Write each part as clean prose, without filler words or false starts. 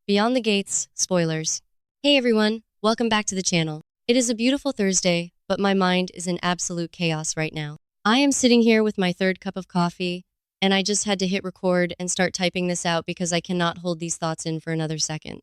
Beyond the Gates, spoilers. Hey everyone, welcome back to the channel. It is a beautiful Thursday, but my mind is in absolute chaos right now. I am sitting here with my third cup of coffee, and I just had to hit record and start typing this out because I cannot hold these thoughts in for another second.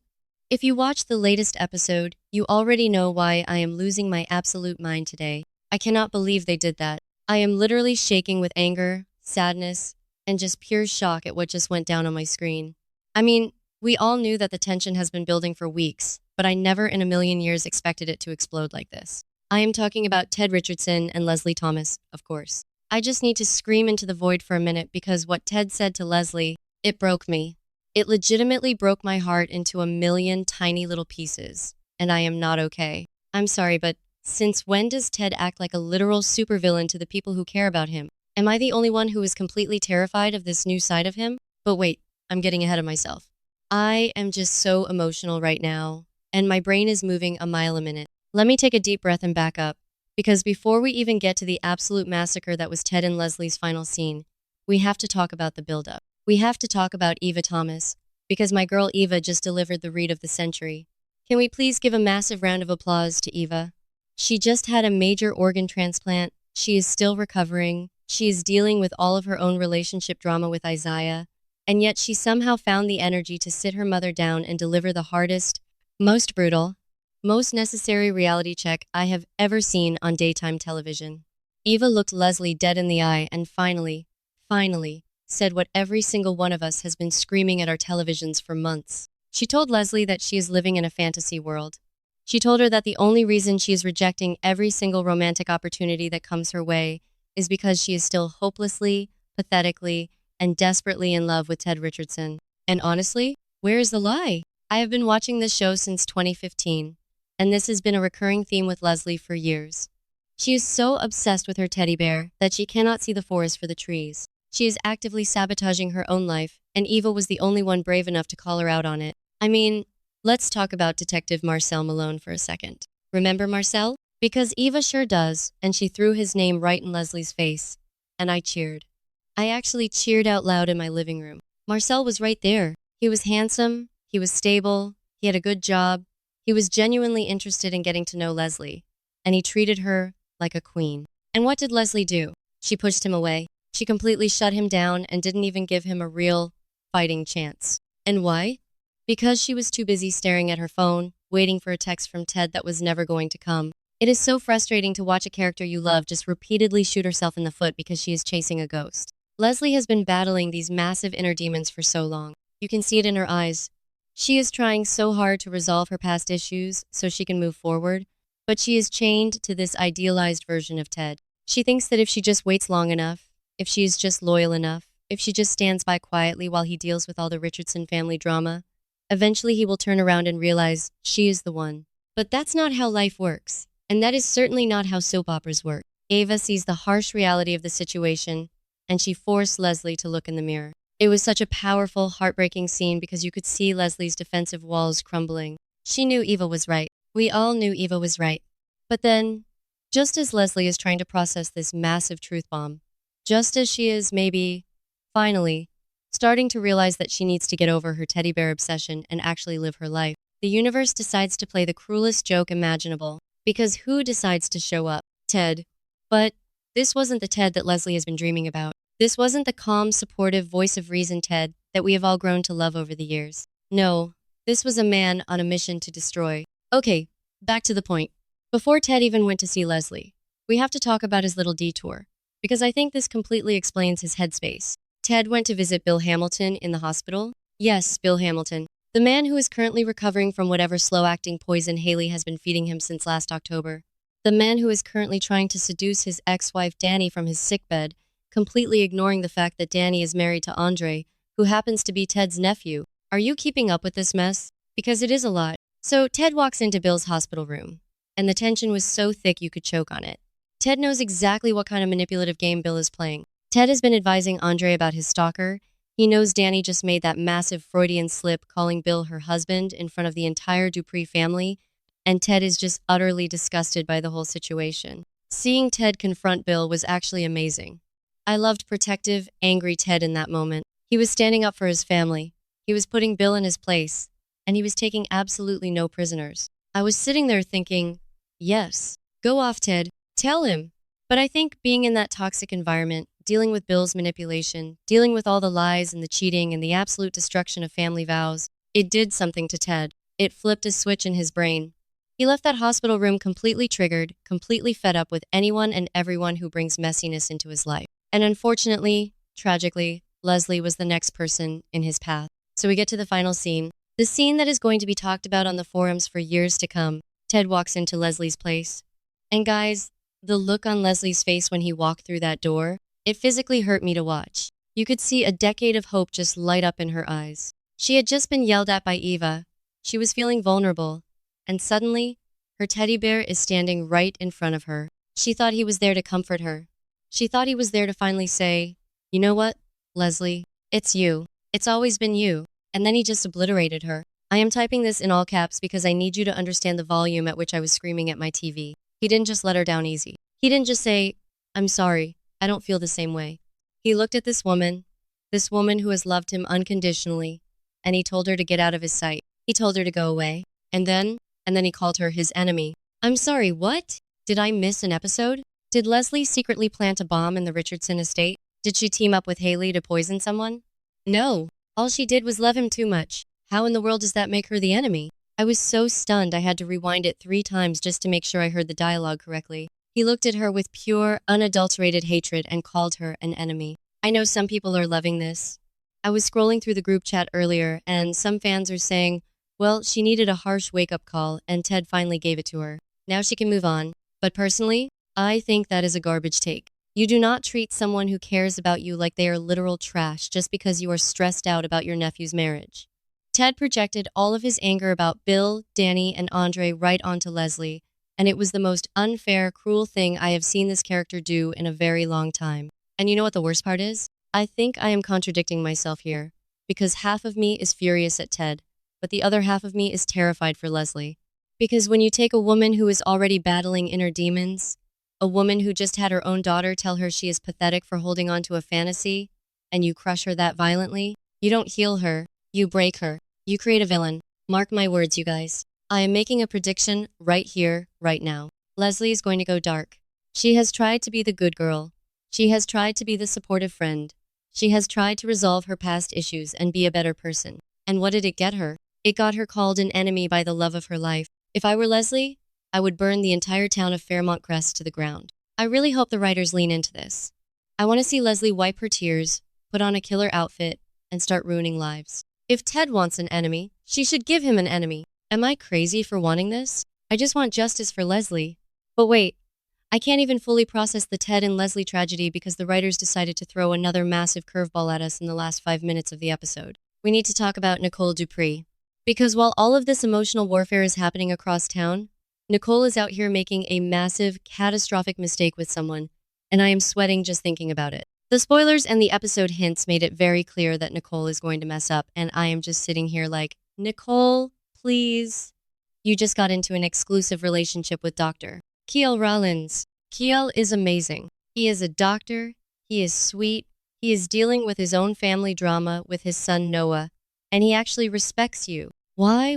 If you watched the latest episode, you already know why I am losing my absolute mind today. I cannot believe they did that. I am literally shaking with anger, sadness, and just pure shock at what just went down on my screen. I mean, we all knew that the tension has been building for weeks, but I never in a million years expected it to explode like this. I am talking about Ted Richardson and Leslie Thomas, of course. I just need to scream into the void for a minute because what Ted said to Leslie, it broke me. It legitimately broke my heart into a million tiny little pieces, and I am not okay. I'm sorry, but since when does Ted act like a literal supervillain to the people who care about him? Am I the only one who is completely terrified of this new side of him? But wait, I'm getting ahead of myself. I am just so emotional right now, and my brain is moving a mile a minute. Let me take a deep breath and back up, because before we even get to the absolute massacre that was Ted and Leslie's final scene, we have to talk about the buildup. We have to talk about Eva Thomas, because my girl Eva just delivered the read of the century. Can we please give a massive round of applause to Eva? She just had a major organ transplant, she is still recovering, she is dealing with all of her own relationship drama with Isaiah, and yet she somehow found the energy to sit her mother down and deliver the hardest, most brutal, most necessary reality check I have ever seen on daytime television. Eva looked Leslie dead in the eye and finally, said what every single one of us has been screaming at our televisions for months. She told Leslie that she is living in a fantasy world. She told her that the only reason she is rejecting every single romantic opportunity that comes her way is because she is still hopelessly, pathetically, and desperately in love with Ted Richardson. And honestly, where is the lie? I have been watching this show since 2015, and this has been a recurring theme with Leslie for years. She is so obsessed with her teddy bear that she cannot see the forest for the trees. She is actively sabotaging her own life, and Eva was the only one brave enough to call her out on it. I mean, let's talk about Detective Marcel Malone for a second. Remember Marcel? Because Eva sure does, and she threw his name right in Leslie's face, and I cheered. I actually cheered out loud in my living room. Marcel was right there. He was handsome, he was stable, he had a good job, he was genuinely interested in getting to know Leslie, and he treated her like a queen. And what did Leslie do? She pushed him away. She completely shut him down and didn't even give him a real fighting chance. And why? Because she was too busy staring at her phone, waiting for a text from Ted that was never going to come. It is so frustrating to watch a character you love just repeatedly shoot herself in the foot because she is chasing a ghost. Leslie has been battling these massive inner demons for so long. You can see it in her eyes. She is trying so hard to resolve her past issues so she can move forward, but she is chained to this idealized version of Ted. She thinks that if she just waits long enough, if she is just loyal enough, if she just stands by quietly while he deals with all the Richardson family drama, eventually he will turn around and realize she is the one. But that's not how life works, and that is certainly not how soap operas work. Ava sees the harsh reality of the situation, and she forced Leslie to look in the mirror. It was such a powerful, heartbreaking scene because you could see Leslie's defensive walls crumbling. She knew Eva was right. We all knew Eva was right. But then, just as Leslie is trying to process this massive truth bomb, just as she is maybe, finally, starting to realize that she needs to get over her teddy bear obsession and actually live her life, the universe decides to play the cruelest joke imaginable. Because who decides to show up? Ted. But this wasn't the Ted that Leslie has been dreaming about. This wasn't the calm, supportive voice of reason Ted that we have all grown to love over the years. No, this was a man on a mission to destroy. Okay, back to the point. Before Ted even went to see Leslie, we have to talk about his little detour, because I think this completely explains his headspace. Ted went to visit Bill Hamilton in the hospital. Yes, Bill Hamilton, the man who is currently recovering from whatever slow-acting poison Haley has been feeding him since last October. The man who is currently trying to seduce his ex-wife Danny from his sickbed, completely ignoring the fact that Danny is married to Andre, who happens to be Ted's nephew. Are you keeping up with this mess? Because it is a lot. So Ted walks into Bill's hospital room, and the tension was so thick you could choke on it. Ted knows exactly what kind of manipulative game Bill is playing. Ted has been advising Andre about his stalker. He knows Danny just made that massive Freudian slip calling Bill her husband in front of the entire Dupree family, and Ted is just utterly disgusted by the whole situation. Seeing Ted confront Bill was actually amazing. I loved protective, angry Ted in that moment. He was standing up for his family. He was putting Bill in his place. and he was taking absolutely no prisoners. I was sitting there thinking, yes, go off, Ted, tell him. But I think being in that toxic environment, dealing with Bill's manipulation, dealing with all the lies and the cheating and the absolute destruction of family vows, it did something to Ted. It flipped a switch in his brain. He left that hospital room completely triggered, completely fed up with anyone and everyone who brings messiness into his life. And unfortunately, tragically, Leslie was the next person in his path. So we get to the final scene. The scene that is going to be talked about on the forums for years to come. Ted walks into Leslie's place. And guys, the look on Leslie's face when he walked through that door, it physically hurt me to watch. You could see a decade of hope just light up in her eyes. She had just been yelled at by Eva. She was feeling vulnerable. And suddenly, her teddy bear is standing right in front of her. She thought he was there to comfort her. She thought he was there to finally say, you know what, Leslie, it's you. It's always been you. And then he just obliterated her. I am typing this in all caps because I need you to understand the volume at which I was screaming at my TV. He didn't just let her down easy. He didn't just say, I'm sorry, I don't feel the same way. He looked at this woman who has loved him unconditionally, and he told her to get out of his sight. He told her to go away. And then he called her his enemy. I'm sorry, what? Did I miss an episode? Did Leslie secretly plant a bomb in the Richardson estate? Did she team up with Haley to poison someone? No. All she did was love him too much. How in the world does that make her the enemy? I was so stunned I had to rewind it 3 times just to make sure I heard the dialogue correctly. He looked at her with pure, unadulterated hatred and called her an enemy. I know some people are loving this. I was scrolling through the group chat earlier, and some fans are saying, well, she needed a harsh wake-up call, and Ted finally gave it to her. Now she can move on. But personally, I think that is a garbage take. You do not treat someone who cares about you like they are literal trash just because you are stressed out about your nephew's marriage. Ted projected all of his anger about Bill, Danny, and Andre right onto Leslie, and it was the most unfair, cruel thing I have seen this character do in a very long time. And you know what the worst part is? I think I am contradicting myself here, because half of me is furious at Ted, but the other half of me is terrified for Leslie. Because when you take a woman who is already battling inner demons, a woman who just had her own daughter tell her she is pathetic for holding on to a fantasy, and you crush her that violently, you don't heal her, you break her. You create a villain. Mark my words, you guys. I am making a prediction right here, right now. Leslie is going to go dark. She has tried to be the good girl. She has tried to be the supportive friend. She has tried to resolve her past issues and be a better person. And what did it get her? It got her called an enemy by the love of her life. If I were Leslie, I would burn the entire town of Fairmont Crest to the ground. I really hope the writers lean into this. I want to see Leslie wipe her tears, put on a killer outfit, and start ruining lives. If Ted wants an enemy, she should give him an enemy. Am I crazy for wanting this? I just want justice for Leslie. But wait, I can't even fully process the Ted and Leslie tragedy because the writers decided to throw another massive curveball at us in the last 5 minutes of the episode. We need to talk about Nicole Dupree. Because while all of this emotional warfare is happening across town, Nicole is out here making a massive, catastrophic mistake with someone, and I am sweating just thinking about it. The spoilers and the episode hints made it very clear that Nicole is going to mess up, and I am just sitting here like, Nicole, please. You just got into an exclusive relationship with Dr. Kiel Rollins. Kiel is amazing. He is a doctor, he is sweet, he is dealing with his own family drama with his son Noah, and he actually respects you. Why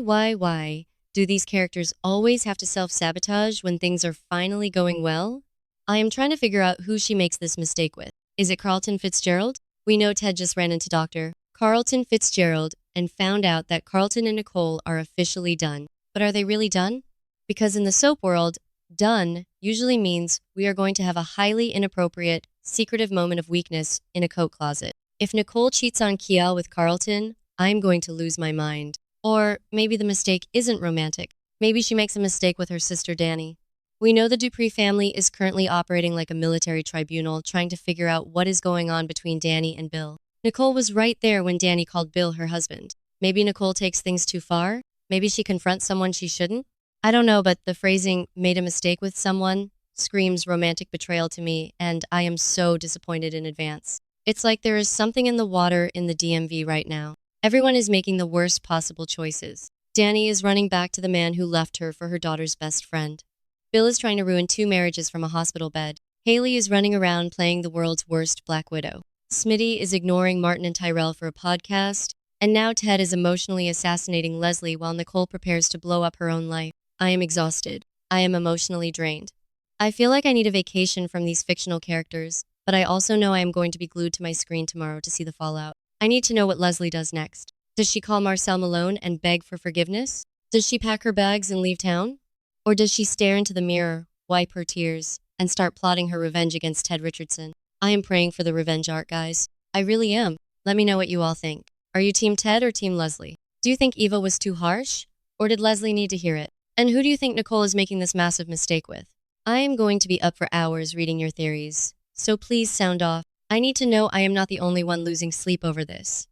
do these characters always have to self-sabotage when things are finally going well? I am trying to figure out who she makes this mistake with. Is it Carlton Fitzgerald? We know Ted just ran into Dr. Carlton Fitzgerald and found out that Carlton and Nicole are officially done. But are they really done? Because in the soap world, done usually means we are going to have a highly inappropriate, secretive moment of weakness in a coat closet. If Nicole cheats on Kiel with Carlton, I'm going to lose my mind. Or maybe the mistake isn't romantic. Maybe she makes a mistake with her sister Danny. We know the Dupree family is currently operating like a military tribunal, trying to figure out what is going on between Danny and Bill. Nicole was right there when Danny called Bill her husband. Maybe Nicole takes things too far? Maybe she confronts someone she shouldn't? I don't know, but the phrasing, made a mistake with someone, screams romantic betrayal to me, and I am so disappointed in advance. It's like there is something in the water in the DMV right now. Everyone is making the worst possible choices. Danny is running back to the man who left her for her daughter's best friend. Bill is trying to ruin 2 marriages from a hospital bed. Haley is running around playing the world's worst Black Widow. Smitty is ignoring Martin and Tyrell for a podcast. And now Ted is emotionally assassinating Leslie while Nicole prepares to blow up her own life. I am exhausted. I am emotionally drained. I feel like I need a vacation from these fictional characters, but I also know I am going to be glued to my screen tomorrow to see the fallout. I need to know what Leslie does next. Does she call Marcel Malone and beg for forgiveness? Does she pack her bags and leave town? Or does she stare into the mirror, wipe her tears, and start plotting her revenge against Ted Richardson? I am praying for the revenge arc, guys. I really am. Let me know what you all think. Are you Team Ted or Team Leslie? Do you think Eva was too harsh? Or did Leslie need to hear it? And who do you think Nicole is making this massive mistake with? I am going to be up for hours reading your theories, so please sound off. I need to know I am not the only one losing sleep over this.